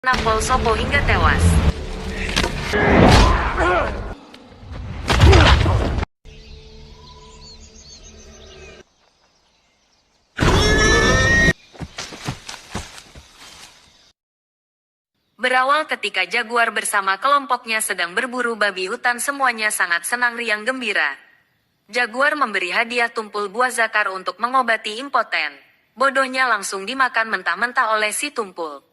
Nampol Sopo hingga tewas. Berawal ketika Jaguar bersama kelompoknya sedang berburu babi hutan, semuanya sangat senang riang gembira. Jaguar memberi hadiah tumpul buah zakar untuk mengobati impoten. Bodohnya langsung dimakan mentah-mentah oleh si tumpul.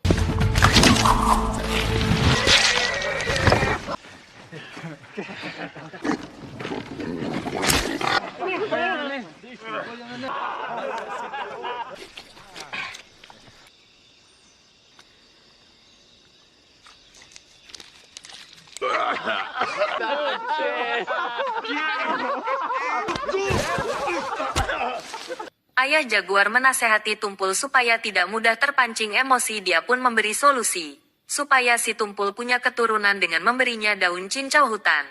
Ayah Jaguar menasehati Tumpul supaya tidak mudah terpancing emosi. Dia pun memberi solusi, supaya si Tumpul punya keturunan dengan memberinya daun cincau hutan.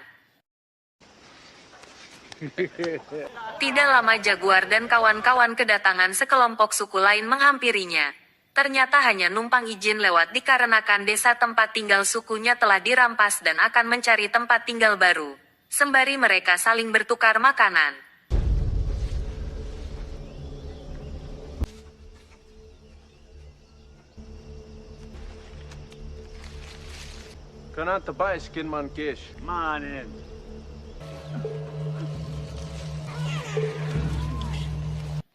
Tidak lama Jaguar dan kawan-kawan kedatangan sekelompok suku lain menghampirinya. Ternyata hanya numpang izin lewat dikarenakan desa tempat tinggal sukunya telah dirampas dan akan mencari tempat tinggal baru. Sembari mereka saling bertukar makanan. Kan inte bajskin man kish. Mannen.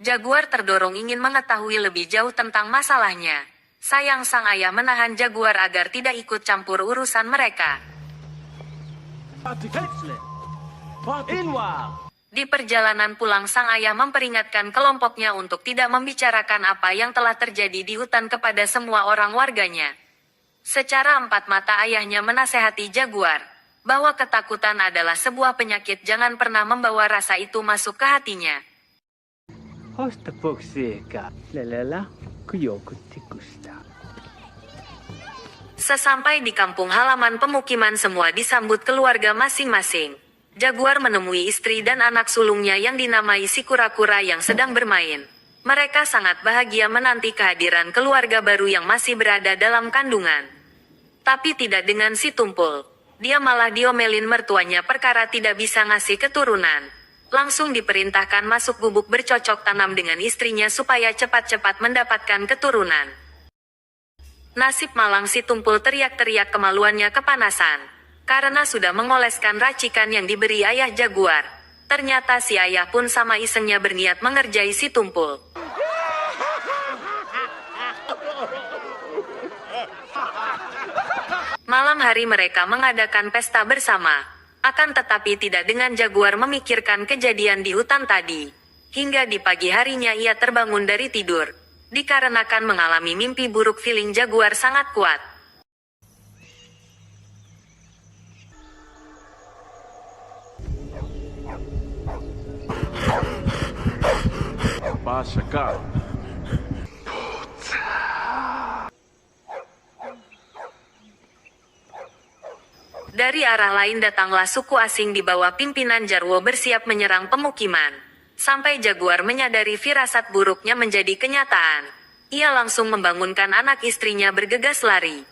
Jaguar terdorong ingin mengetahui lebih jauh tentang masalahnya. Sayang sang ayah menahan Jaguar agar tidak ikut campur urusan mereka. Di perjalanan pulang sang ayah memperingatkan kelompoknya untuk tidak membicarakan apa yang telah terjadi di hutan kepada semua orang warganya. Secara empat mata ayahnya menasehati Jaguar bahwa ketakutan adalah sebuah penyakit, jangan pernah membawa rasa itu masuk ke hatinya. Sesampai di kampung halaman pemukiman, semua disambut keluarga masing-masing. Jaguar menemui istri dan anak sulungnya yang dinamai si kura-kura yang sedang bermain. Mereka sangat bahagia menanti kehadiran keluarga baru yang masih berada dalam kandungan. Tapi tidak dengan si Tumpul. Dia malah diomelin mertuanya perkara tidak bisa ngasih keturunan. Langsung diperintahkan masuk gubuk bercocok tanam dengan istrinya supaya cepat-cepat mendapatkan keturunan. Nasib malang si Tumpul, teriak-teriak kemaluannya kepanasan. Karena sudah mengoleskan racikan yang diberi ayah Jaguar. Ternyata si ayah pun sama isengnya berniat mengerjai si Tumpul. Malam hari mereka mengadakan pesta bersama. Akan tetapi tidak dengan Jaguar memikirkan kejadian di hutan tadi. Hingga di pagi harinya ia terbangun dari tidur. Dikarenakan mengalami mimpi buruk, feeling Jaguar sangat kuat. Pasaka. Dari arah lain datanglah suku asing di bawah pimpinan Jarwo bersiap menyerang pemukiman. Sampai Jaguar menyadari firasat buruknya menjadi kenyataan. Ia langsung membangunkan anak istrinya bergegas lari.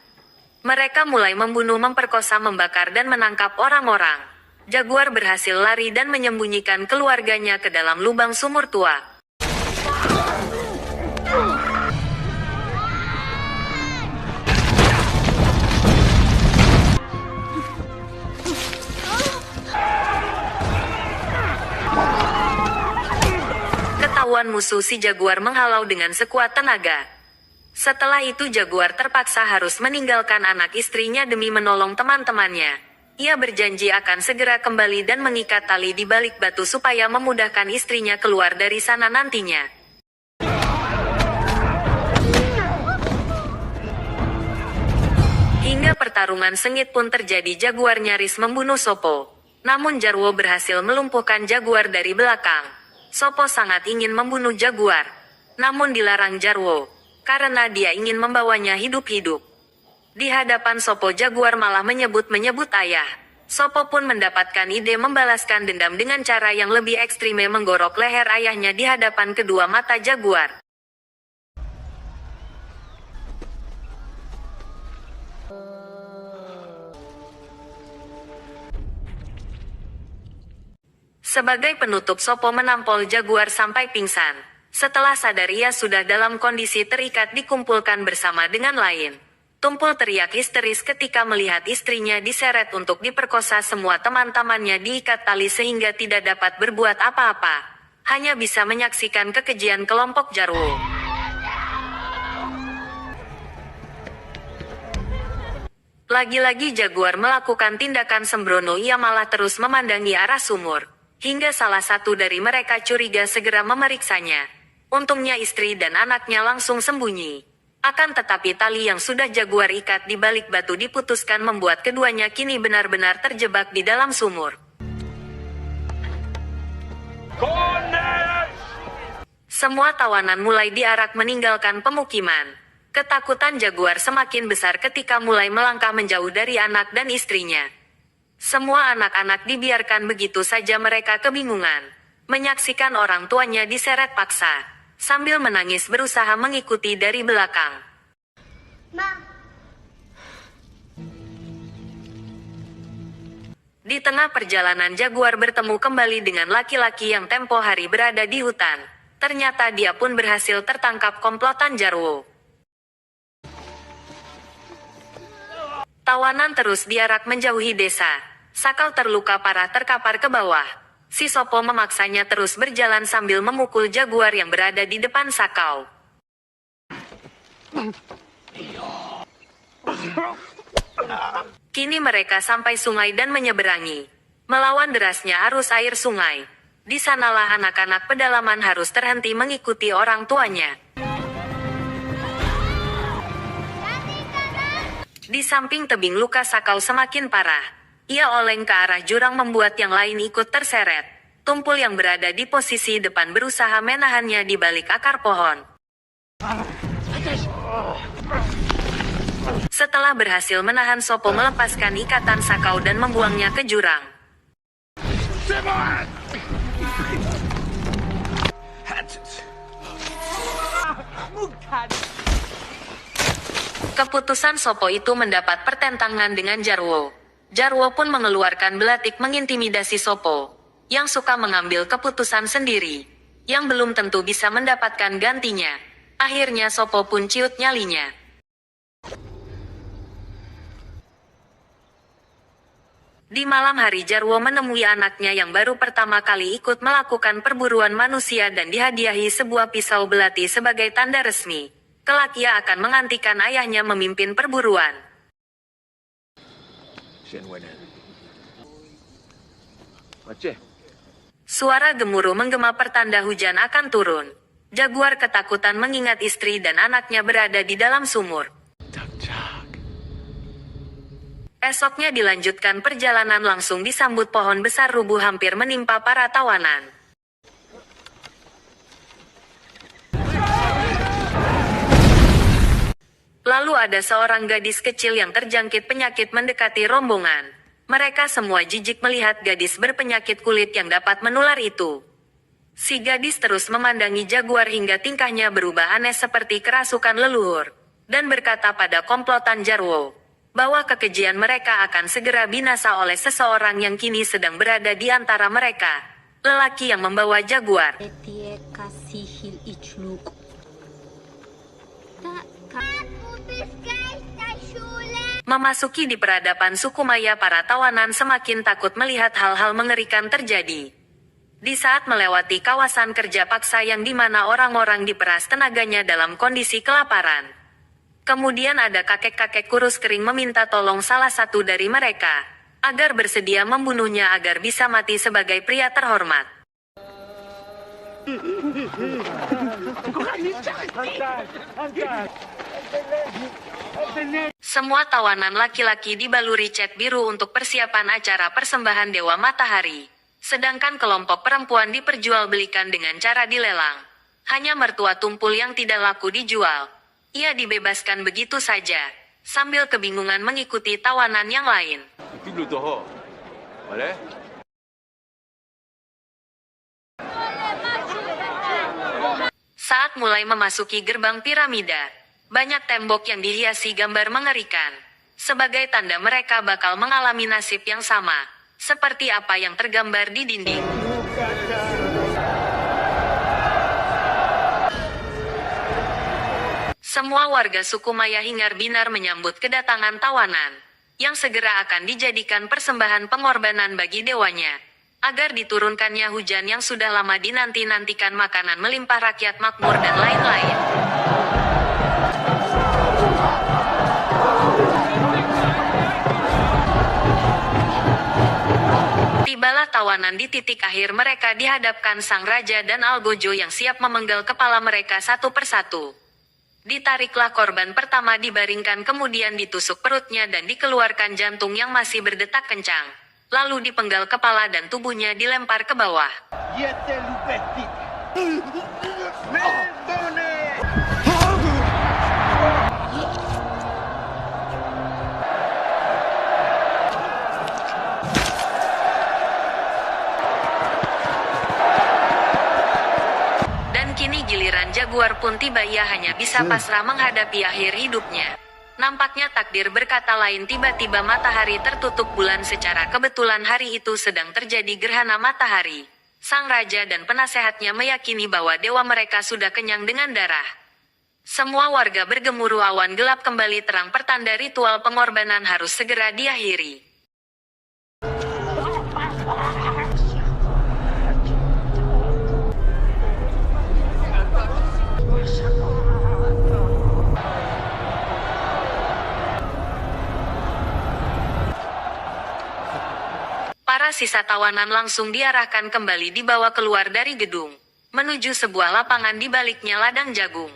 Mereka mulai membunuh, memperkosa, membakar dan menangkap orang-orang. Jaguar berhasil lari dan menyembunyikan keluarganya ke dalam lubang sumur tua. Ketahuan musuh, si Jaguar menghalau dengan sekuat tenaga. Setelah itu Jaguar terpaksa harus meninggalkan anak istrinya demi menolong teman-temannya. Ia berjanji akan segera kembali dan mengikat tali di balik batu supaya memudahkan istrinya keluar dari sana nantinya. Hingga pertarungan sengit pun terjadi. Jaguar nyaris membunuh Sopo. Namun Jarwo berhasil melumpuhkan Jaguar dari belakang. Sopo sangat ingin membunuh Jaguar. Namun dilarang Jarwo. Karena dia ingin membawanya hidup-hidup. Di hadapan Sopo, Jaguar malah menyebut-menyebut ayah. Sopo pun mendapatkan ide membalaskan dendam dengan cara yang lebih ekstrim, menggorok leher ayahnya di hadapan kedua mata Jaguar. Sebagai penutup, Sopo menampol Jaguar sampai pingsan. Setelah sadar ia sudah dalam kondisi terikat dikumpulkan bersama dengan lain. Tumpul teriak histeris ketika melihat istrinya diseret untuk diperkosa. Semua teman-temannya diikat tali sehingga tidak dapat berbuat apa-apa. Hanya bisa menyaksikan kekejian kelompok Jarwo. Lagi-lagi Jaguar melakukan tindakan sembrono, ia malah terus memandangi arah sumur. Hingga salah satu dari mereka curiga segera memeriksanya. Untungnya istri dan anaknya langsung sembunyi. Akan tetapi tali yang sudah Jaguar ikat di balik batu diputuskan membuat keduanya kini benar-benar terjebak di dalam sumur. Semua tawanan mulai diarak meninggalkan pemukiman. Ketakutan Jaguar semakin besar ketika mulai melangkah menjauh dari anak dan istrinya. Semua anak-anak dibiarkan begitu saja, mereka kebingungan. Menyaksikan orang tuanya diseret paksa. Sambil menangis berusaha mengikuti dari belakang. Ma. Di tengah perjalanan Jaguar bertemu kembali dengan laki-laki yang tempo hari berada di hutan. Ternyata dia pun berhasil tertangkap komplotan Jarwo. Tawanan terus diarak menjauhi desa. Sakau terluka parah terkapar ke bawah. Si Sopo memaksanya terus berjalan sambil memukul Jaguar yang berada di depan Sakau. Kini mereka sampai sungai dan menyeberangi. Melawan derasnya arus air sungai. Di sanalah anak-anak pedalaman harus terhenti mengikuti orang tuanya. Di samping tebing luka Sakau semakin parah. Ia oleng ke arah jurang membuat yang lain ikut terseret. Tumpul yang berada di posisi depan berusaha menahannya di balik akar pohon. Setelah berhasil menahan, Sopo melepaskan ikatan Sakau dan membuangnya ke jurang. Keputusan Sopo itu mendapat pertentangan dengan Jarwo. Jarwo pun mengeluarkan belatik mengintimidasi Sopo, yang suka mengambil keputusan sendiri, yang belum tentu bisa mendapatkan gantinya. Akhirnya Sopo pun ciut nyalinya. Di malam hari Jarwo menemui anaknya yang baru pertama kali ikut melakukan perburuan manusia dan dihadiahi sebuah pisau belati sebagai tanda resmi. Kelak ia akan menggantikan ayahnya memimpin perburuan. Suara gemuruh menggema pertanda hujan akan turun. Jaguar ketakutan mengingat istri dan anaknya berada di dalam sumur. Esoknya dilanjutkan perjalanan langsung disambut pohon besar rubuh hampir menimpa para tawanan. Lalu ada seorang gadis kecil yang terjangkit penyakit mendekati rombongan. Mereka semua jijik melihat gadis berpenyakit kulit yang dapat menular itu. Si gadis terus memandangi Jaguar hingga tingkahnya berubah aneh seperti kerasukan leluhur. Dan berkata pada komplotan Jarwo, bahwa kekejian mereka akan segera binasa oleh seseorang yang kini sedang berada di antara mereka. Lelaki yang membawa Jaguar. Memasuki di peradaban suku Maya, para tawanan semakin takut melihat hal-hal mengerikan terjadi. Di saat melewati kawasan kerja paksa yang dimana orang-orang diperas tenaganya dalam kondisi kelaparan. Kemudian ada kakek-kakek kurus kering meminta tolong salah satu dari mereka, agar bersedia membunuhnya agar bisa mati sebagai pria terhormat. Semua tawanan laki-laki dibaluri cat biru untuk persiapan acara persembahan Dewa Matahari. Sedangkan kelompok perempuan diperjualbelikan dengan cara dilelang. Hanya mertua Tumpul yang tidak laku dijual. Ia dibebaskan begitu saja, sambil kebingungan mengikuti tawanan yang lain. Saat mulai memasuki gerbang piramida, banyak tembok yang dihiasi gambar mengerikan. sebagai tanda mereka bakal mengalami nasib yang sama, seperti apa yang tergambar di dinding. Semua warga suku Maya hingar-bingar menyambut kedatangan tawanan, yang segera akan dijadikan persembahan pengorbanan bagi dewanya, agar diturunkannya hujan yang sudah lama dinanti-nantikan, makanan melimpah, rakyat makmur, dan lain-lain. Tibalah tawanan di titik akhir, mereka dihadapkan sang raja dan Algojo yang siap memenggal kepala mereka satu persatu. Ditariklah korban pertama, dibaringkan, kemudian ditusuk perutnya dan dikeluarkan jantung yang masih berdetak kencang. Lalu dipenggal kepala dan tubuhnya dilempar ke bawah. Kini giliran Jaguar pun tiba, ia hanya bisa pasrah menghadapi akhir hidupnya. Nampaknya takdir berkata lain, tiba-tiba matahari tertutup bulan. Secara kebetulan hari itu sedang terjadi gerhana matahari. Sang raja dan penasehatnya meyakini bahwa dewa mereka sudah kenyang dengan darah. Semua warga bergemuruh, awan gelap kembali terang, pertanda ritual pengorbanan harus segera diakhiri. Para sisa tawanan langsung diarahkan kembali, dibawa keluar dari gedung, menuju sebuah lapangan di baliknya ladang jagung.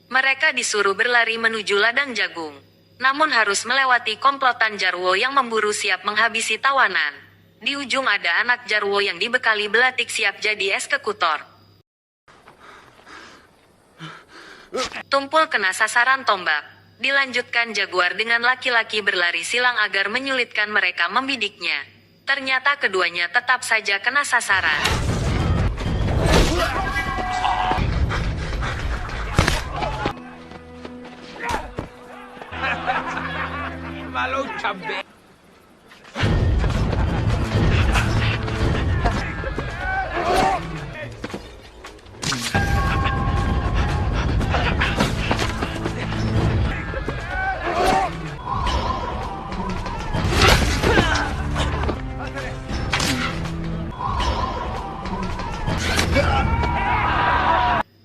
Mereka disuruh berlari menuju ladang jagung, namun harus melewati komplotan Jarwo yang memburu siap menghabisi tawanan. Di ujung ada anak Jarwo yang dibekali belatik siap jadi eksekutor. Tumpul kena sasaran tombak. Dilanjutkan Jaguar dengan laki-laki berlari silang agar menyulitkan mereka membidiknya. Ternyata keduanya tetap saja kena sasaran. Malu cabe.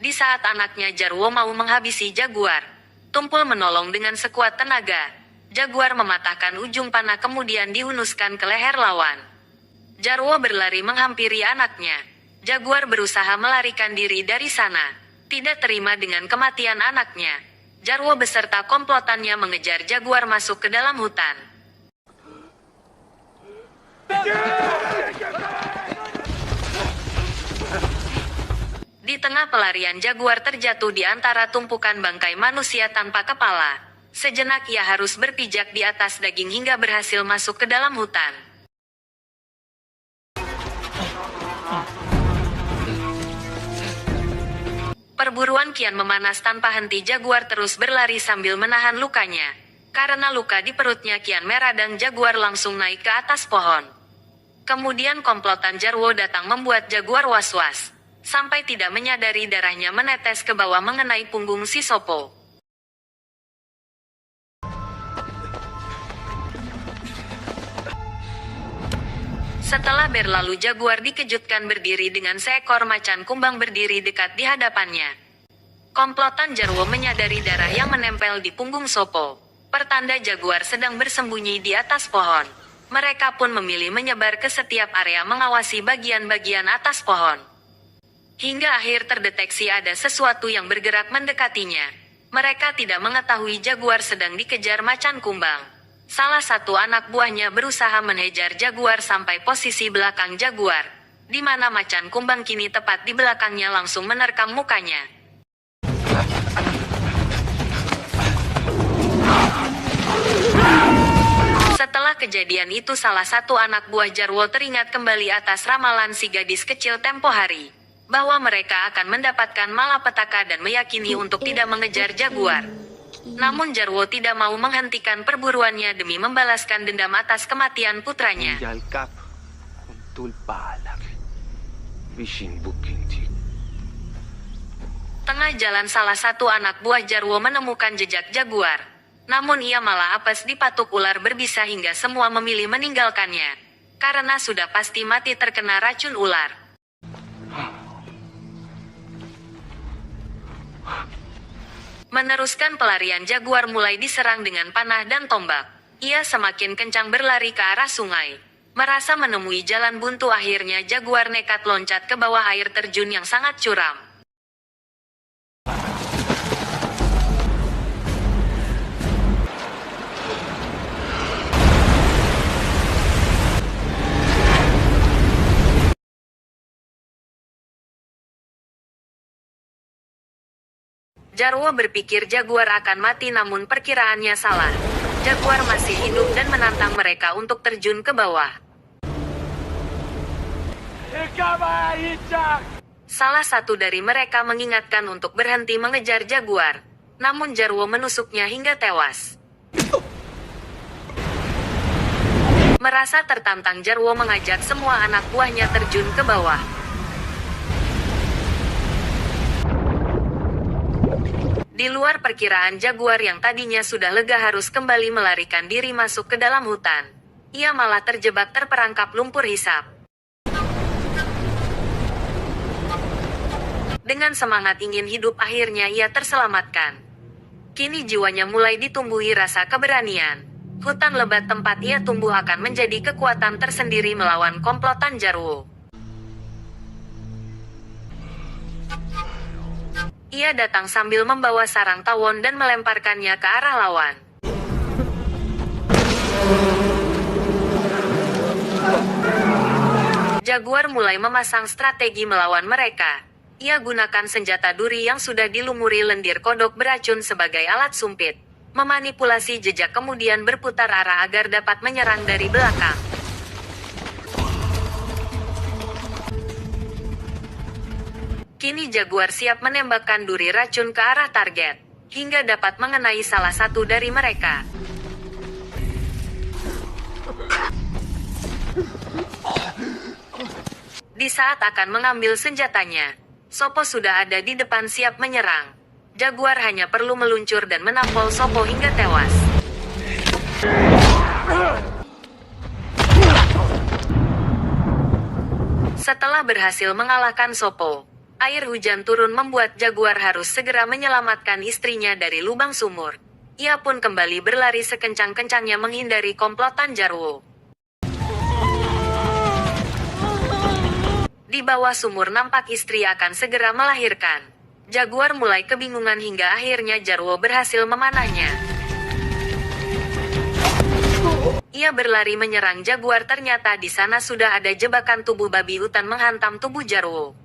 Di saat anaknya Jarwo mau menghabisi Jaguar, Tumpul menolong dengan sekuat tenaga. Jaguar mematahkan ujung panah kemudian dihunuskan ke leher lawan. Jarwo berlari menghampiri anaknya. Jaguar berusaha melarikan diri dari sana. Tidak terima dengan kematian anaknya, Jarwo beserta komplotannya mengejar Jaguar masuk ke dalam hutan. Di tengah pelarian, Jaguar terjatuh di antara tumpukan bangkai manusia tanpa kepala. Sejenak ia harus berpijak di atas daging hingga berhasil masuk ke dalam hutan. Perburuan kian memanas tanpa henti. Jaguar terus berlari sambil menahan lukanya. Karena luka di perutnya kian merah dan Jaguar langsung naik ke atas pohon. Kemudian komplotan Jarwo datang membuat Jaguar was-was. Sampai tidak menyadari darahnya menetes ke bawah mengenai punggung si Sopo. Setelah berlalu, Jaguar dikejutkan berdiri dengan seekor macan kumbang berdiri dekat di hadapannya. Komplotan Jarwo menyadari darah yang menempel di punggung Sopo. Pertanda Jaguar sedang bersembunyi di atas pohon. Mereka pun memilih menyebar ke setiap area mengawasi bagian-bagian atas pohon. Hingga akhir terdeteksi ada sesuatu yang bergerak mendekatinya. Mereka tidak mengetahui Jaguar sedang dikejar macan kumbang. Salah satu anak buahnya berusaha mengejar Jaguar sampai posisi belakang Jaguar, di mana macan kumbang kini tepat di belakangnya langsung menerkam mukanya. Setelah kejadian itu, salah satu anak buah Jarwo teringat kembali atas ramalan si gadis kecil tempo hari, bahwa mereka akan mendapatkan malapetaka dan meyakini untuk tidak mengejar Jaguar. Namun Jarwo tidak mau menghentikan perburuannya demi membalaskan dendam atas kematian putranya. Jalkap untuk balak. Bising buking tik. Tengah jalan salah satu anak buah Jarwo menemukan jejak jaguar. Namun ia malah apes dipatuk ular berbisa hingga semua memilih meninggalkannya. Karena sudah pasti mati terkena racun ular. Meneruskan pelarian jaguar mulai diserang dengan panah dan tombak. Ia semakin kencang berlari ke arah sungai. Merasa menemui jalan buntu akhirnya jaguar nekat loncat ke bawah air terjun yang sangat curam. Jarwo berpikir jaguar akan mati namun perkiraannya salah. Jaguar masih hidup dan menantang mereka untuk terjun ke bawah. Salah satu dari mereka mengingatkan untuk berhenti mengejar jaguar. Namun Jarwo menusuknya hingga tewas. Merasa tertantang, Jarwo mengajak semua anak buahnya terjun ke bawah. Di luar perkiraan jaguar yang tadinya sudah lega harus kembali melarikan diri masuk ke dalam hutan. Ia malah terjebak terperangkap lumpur hisap. Dengan semangat ingin hidup akhirnya ia terselamatkan. Kini jiwanya mulai ditumbuhi rasa keberanian. Hutan lebat tempat ia tumbuh akan menjadi kekuatan tersendiri melawan komplotan Jarwo. Ia datang sambil membawa sarang tawon dan melemparkannya ke arah lawan. Jaguar mulai memasang strategi melawan mereka. Ia gunakan senjata duri yang sudah dilumuri lendir kodok beracun sebagai alat sumpit. Memanipulasi jejak kemudian berputar arah agar dapat menyerang dari belakang. Kini jaguar siap menembakkan duri racun ke arah target, hingga dapat mengenai salah satu dari mereka. Di saat akan mengambil senjatanya, Sopo sudah ada di depan siap menyerang. Jaguar hanya perlu meluncur dan menampol Sopo hingga tewas. Setelah berhasil mengalahkan Sopo, air hujan turun membuat jaguar harus segera menyelamatkan istrinya dari lubang sumur. Ia pun kembali berlari sekencang-kencangnya menghindari komplotan Jarwo. Di bawah sumur nampak istri akan segera melahirkan. Jaguar mulai kebingungan hingga akhirnya Jarwo berhasil memanahnya. Ia berlari menyerang jaguar, ternyata di sana sudah ada jebakan tubuh babi hutan menghantam tubuh Jarwo.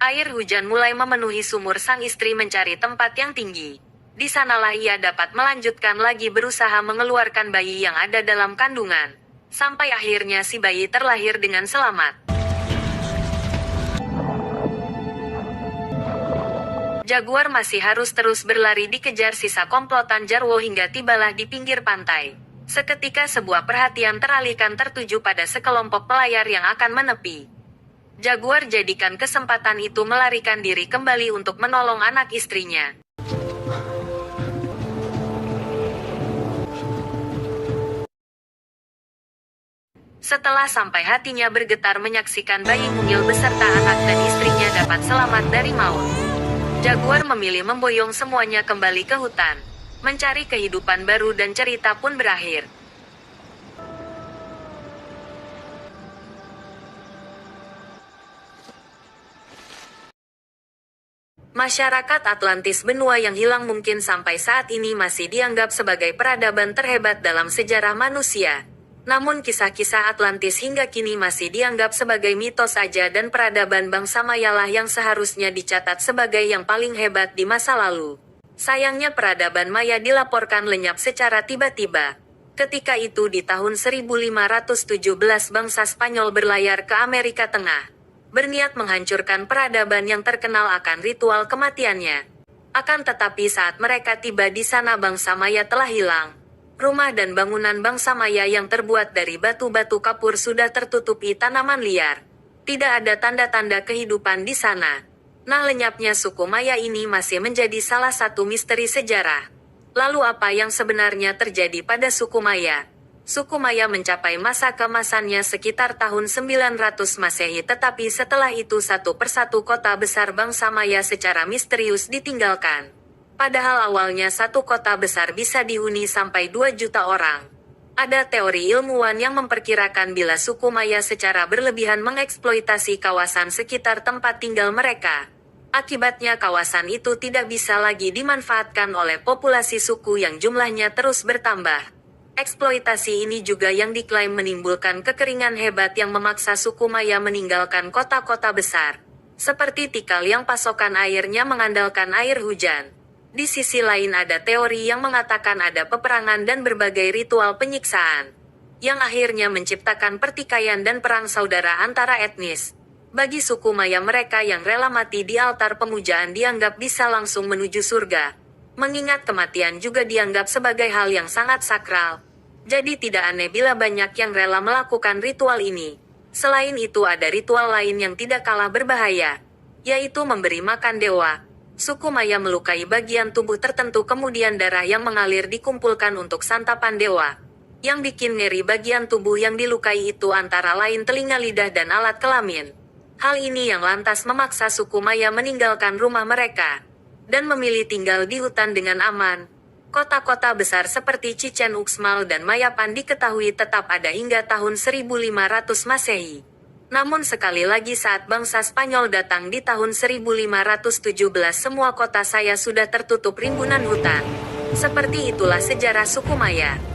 Air hujan mulai memenuhi sumur, sang istri mencari tempat yang tinggi. Di sanalah ia dapat melanjutkan lagi berusaha mengeluarkan bayi yang ada dalam kandungan. Sampai akhirnya si bayi terlahir dengan selamat. Jaguar masih harus terus berlari dikejar sisa komplotan Jarwo hingga tibalah di pinggir pantai. Seketika sebuah perhatian teralihkan tertuju pada sekelompok pelayar yang akan menepi. Jaguar jadikan kesempatan itu melarikan diri kembali untuk menolong anak istrinya. Setelah sampai, hatinya bergetar menyaksikan bayi mungil beserta anak dan istrinya dapat selamat dari maut. Jaguar memilih memboyong semuanya kembali ke hutan, mencari kehidupan baru dan cerita pun berakhir. Masyarakat Atlantis, benua yang hilang mungkin sampai saat ini masih dianggap sebagai peradaban terhebat dalam sejarah manusia. Namun kisah-kisah Atlantis hingga kini masih dianggap sebagai mitos saja dan peradaban bangsa Mayalah yang seharusnya dicatat sebagai yang paling hebat di masa lalu. Sayangnya peradaban Maya dilaporkan lenyap secara tiba-tiba. Ketika itu di tahun 1517 bangsa Spanyol berlayar ke Amerika Tengah. berniat menghancurkan peradaban yang terkenal akan ritual kematiannya. Akan tetapi saat mereka tiba di sana bangsa Maya telah hilang. Rumah dan bangunan bangsa Maya yang terbuat dari batu-batu kapur sudah tertutupi tanaman liar. Tidak ada tanda-tanda kehidupan di sana. Nah, lenyapnya suku Maya ini masih menjadi salah satu misteri sejarah. Lalu apa yang sebenarnya terjadi pada suku Maya? Suku Maya mencapai masa keemasannya sekitar tahun 900 Masehi, tetapi setelah itu satu persatu kota besar bangsa Maya secara misterius ditinggalkan. Padahal awalnya satu kota besar bisa dihuni sampai 2 juta orang. Ada teori ilmuwan yang memperkirakan bila suku Maya secara berlebihan mengeksploitasi kawasan sekitar tempat tinggal mereka. Akibatnya kawasan itu tidak bisa lagi dimanfaatkan oleh populasi suku yang jumlahnya terus bertambah. Eksploitasi ini juga yang diklaim menimbulkan kekeringan hebat yang memaksa suku Maya meninggalkan kota-kota besar. Seperti Tikal yang pasokan airnya mengandalkan air hujan. Di sisi lain ada teori yang mengatakan ada peperangan dan berbagai ritual penyiksaan, yang akhirnya menciptakan pertikaian dan perang saudara antara etnis. Bagi suku Maya, mereka yang rela mati di altar pemujaan dianggap bisa langsung menuju surga. Mengingat kematian juga dianggap sebagai hal yang sangat sakral. Jadi tidak aneh bila banyak yang rela melakukan ritual ini. Selain itu ada ritual lain yang tidak kalah berbahaya, yaitu memberi makan dewa. Suku Maya melukai bagian tubuh tertentu, kemudian darah yang mengalir dikumpulkan untuk santapan dewa. Yang bikin ngeri bagian tubuh yang dilukai itu antara lain telinga, lidah, dan alat kelamin. Hal ini yang lantas memaksa suku Maya meninggalkan rumah mereka dan memilih tinggal di hutan dengan aman. Kota-kota besar seperti Chichen Uxmal dan Mayapan diketahui tetap ada hingga tahun 1500 Masehi. Namun sekali lagi saat bangsa Spanyol datang di tahun 1517, semua kota saya sudah tertutup rimbunan hutan. Seperti itulah sejarah suku Maya.